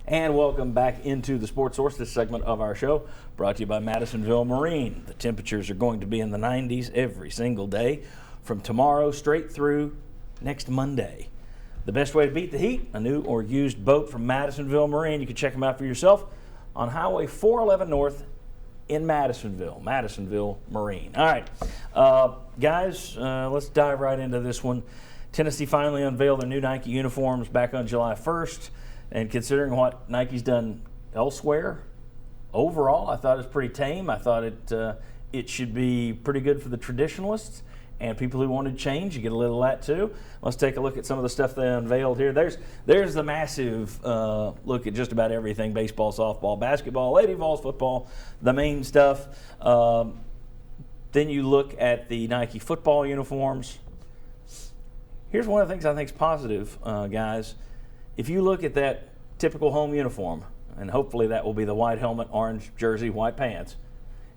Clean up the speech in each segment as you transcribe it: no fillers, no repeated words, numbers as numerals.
And welcome back into the Sports Source, this segment of our show, brought to you by Madisonville Marine. The temperatures are going to be in the 90s every single day from tomorrow straight through next Monday. The best way to beat the heat, a new or used boat from Madisonville Marine. You can check them out for yourself on Highway 411 North in Madisonville Marine. All right, guys, let's dive right into this one. Tennessee finally unveiled their new Nike uniforms back on July 1st. And considering what Nike's done elsewhere, overall, I thought it was pretty tame. I thought it should be pretty good for the traditionalists and people who wanted change. You get a little of that too. Let's take a look at some of the stuff they unveiled here. There's the massive look at just about everything: baseball, softball, basketball, lady vols, football, the main stuff. Then you look at the Nike football uniforms. Here's one of the things I think is positive, guys. If you look at that typical home uniform, and hopefully that will be the white helmet, orange jersey, white pants,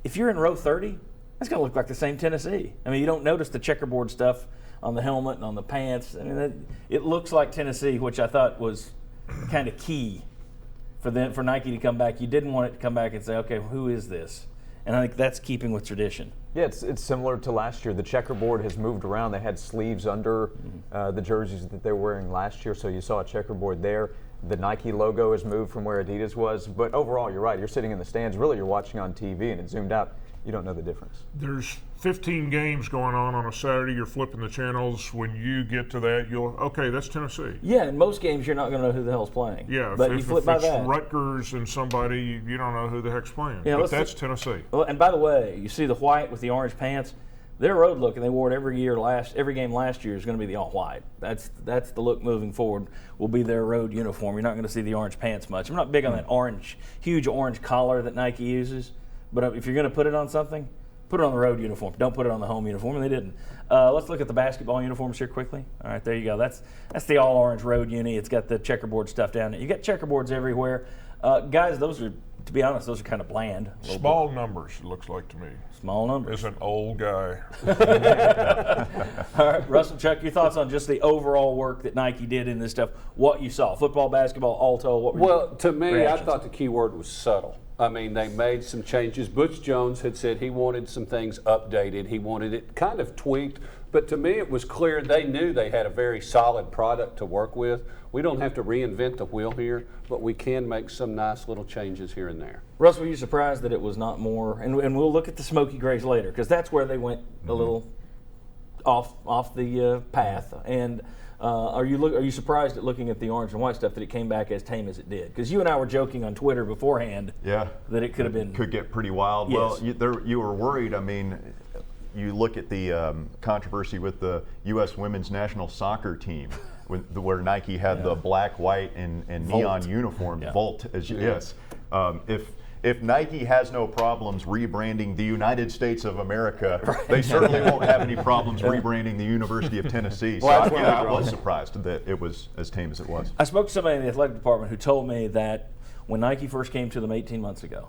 if you're in row 30, that's going to look like the same Tennessee. I mean, you don't notice the checkerboard stuff on the helmet and on the pants. I mean, it looks like Tennessee, which I thought was kind of key for Nike to come back. You didn't want it to come back and say, okay, who is this? And I think that's keeping with tradition. Yeah, it's similar to last year. The checkerboard has moved around. They had sleeves under the jerseys that they were wearing last year, so you saw a checkerboard there. The Nike logo has moved from where Adidas was. But overall, you're right. You're sitting in the stands. Really, you're watching on TV, and it's zoomed out. You don't know the difference. There's 15 games going on a Saturday. You're flipping the channels. When you get to that, okay, that's Tennessee. Yeah, in most games, you're not going to know who the hell's playing. Yeah, but if you flip by it's that. Rutgers and somebody, you don't know who the heck's playing. Yeah, but that's Tennessee. Well, and by the way, you see the white with the orange pants. Their road look, and they wore it every game last year, is going to be the all white. That's the look moving forward. Will be their road uniform. You're not going to see the orange pants much. I'm not big on that huge orange collar that Nike uses, but if you're going to put it on something, put it on the road uniform. Don't put it on the home uniform, and they didn't. Let's look at the basketball uniforms here quickly. All right, there you go. That's the all orange road uni. It's got the checkerboard stuff down it. You got checkerboards everywhere, guys. Those are, to be honest, those are kind of bland. Small numbers, it looks like to me. Small numbers. As an old guy. All right, Russell, Chuck, your thoughts on just the overall work that Nike did in this stuff, what you saw, football, basketball, all told, what were Well, to me, reactions? I thought the key word was subtle. I mean, they made some changes. Butch Jones had said he wanted some things updated. He wanted it kind of tweaked. But to me, it was clear they knew they had a very solid product to work with. We don't have to reinvent the wheel here, but we can make some nice little changes here and there. Russ, were you surprised that it was not more, and we'll look at the smoky grays later, because that's where they went a little off the path. And are you surprised at looking at the orange and white stuff that it came back as tame as it did? Because you and I were joking on Twitter beforehand that it could have been. Could get pretty wild. Yes. Well, you were worried. I mean, you look at the controversy with the U.S. women's national soccer team, where Nike had the black, white, and neon uniform, Volt, yes. If Nike has no problems rebranding the United States of America, they certainly won't have any problems rebranding the University of Tennessee. So I was surprised that it was as tame as it was. I spoke to somebody in the athletic department who told me that when Nike first came to them 18 months ago,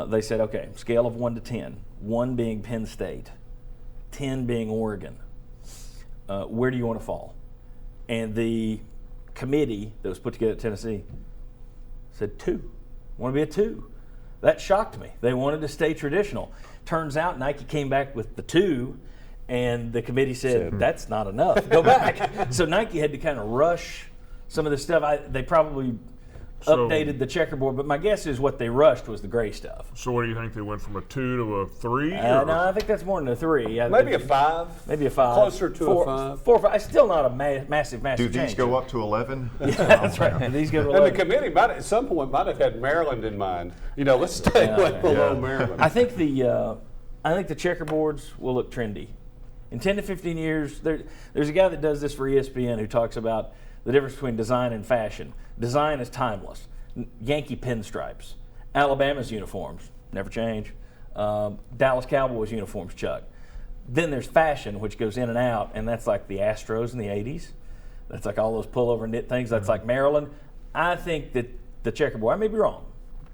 they said, okay, scale of 1 to 10, 1 being Penn State, 10 being Oregon. Where do you want to fall? And the committee that was put together at Tennessee said 2. I want to be a 2. That shocked me. They wanted to stay traditional. Turns out Nike came back with the 2, and the committee said, that's not enough. Go back. So Nike had to kind of rush some of the stuff. They probably updated the checkerboard, but my guess is what they rushed was the gray stuff. So what do you think? They went from a 2 to a 3? No, I think that's more than a 3. Maybe a 5. Maybe a 5. Closer to a 5. 4 or 5. It's still not a massive Do these change. go up to 11? Yeah, that's right. And these go to 11. And the committee at some point might have had Maryland in mind. Let's stay below Maryland. I think the checkerboards will look trendy. In 10 to 15 years, there's a guy that does this for ESPN who talks about the difference between design and fashion. Design is timeless. Yankee pinstripes. Alabama's uniforms never change. Dallas Cowboys uniforms, Chuck. Then there's fashion, which goes in and out, and that's like the Astros in the 80s. That's like all those pullover knit things. That's like Maryland. I think that the checkerboard, I may be wrong,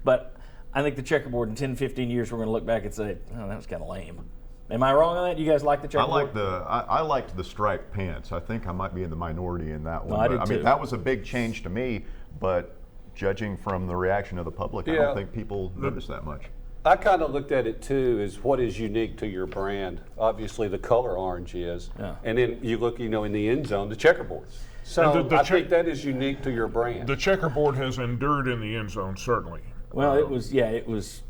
but I think the checkerboard in 10, 15 years, we're going to look back and say, oh, that was kind of lame. Am I wrong on that? You guys like the checkerboard? I liked the striped pants. I think I might be in the minority in that one. No, I did mean, too. that was a big change to me, but judging from the reaction of the public, I Yeah. don't think people notice that much. I kind of looked at it too as what is unique to your brand. Obviously, the color orange is, Yeah. and then you look, in the end zone, the checkerboards. So And the I think that is unique to your brand. The checkerboard has endured in the end zone, certainly. Well, it was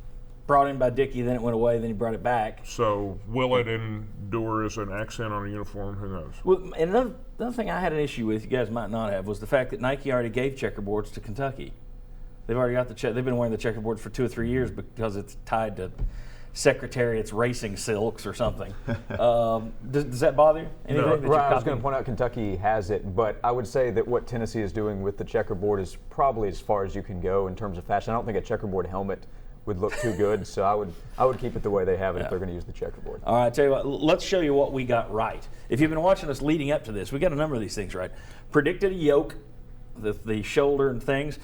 brought in by Dickey, then it went away, then he brought it back. So will it endure as an accent on a uniform? Who knows? Well, and another thing I had an issue with, you guys might not have, was the fact that Nike already gave checkerboards to Kentucky. They've already got they've been wearing the checkerboards for 2 or 3 years because it's tied to Secretariat's racing silks or something. Does that bother you? Anything that you're Right, I was going copying? to point out Kentucky has it, but I would say that what Tennessee is doing with the checkerboard is probably as far as you can go in terms of fashion. I don't think a checkerboard helmet would look too good, so I would keep it the way they have it if they're going to use the checkerboard. All right, I tell you what, let's show you what we got right. If you've been watching us leading up to this, we got a number of these things right. Predicted a yoke, the shoulder and things.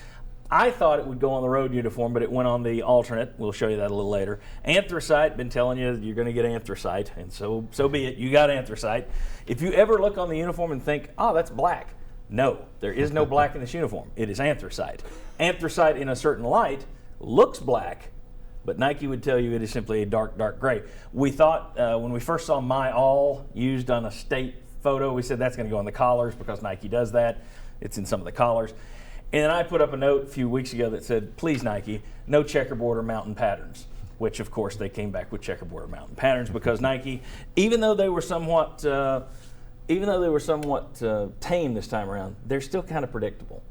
I thought it would go on the road uniform, but it went on the alternate. We'll show you that a little later. Anthracite, been telling you you're going to get anthracite, and so be it. You got anthracite. If you ever look on the uniform and think, oh, that's black. No, there is no black in this uniform. It is anthracite. Anthracite in a certain light looks black, but Nike would tell you it is simply a dark, dark gray. We thought when we first saw My All used on a state photo, we said that's going to go on the collars because Nike does that. It's in some of the collars. And then I put up a note a few weeks ago that said, please Nike, no checkerboard or mountain patterns, which of course they came back with checkerboard or mountain patterns because Nike, even though they were somewhat tame this time around, they're still kind of predictable.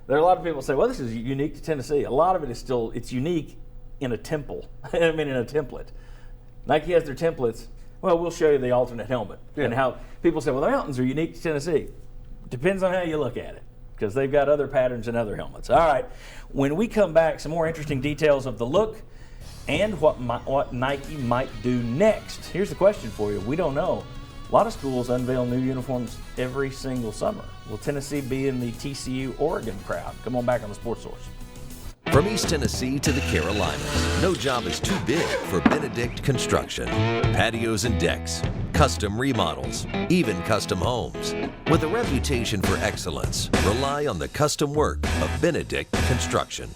There are a lot of people who say, well, this is unique to Tennessee. A lot of it is still, it's unique in a temple, in a template. Nike has their templates. Well, we'll show you the alternate helmet and how people say, well, the mountains are unique to Tennessee. Depends on how you look at it, because they've got other patterns and other helmets. All right, when we come back, some more interesting details of the look and what Nike might do next. Here's the question for you. We don't know. A lot of schools unveil new uniforms every single summer. Will Tennessee be in the TCU Oregon crowd? Come on back on the Sports Source. From East Tennessee to the Carolinas, no job is too big for Benedict Construction. Patios and decks, custom remodels, even custom homes. With a reputation for excellence, rely on the custom work of Benedict Construction.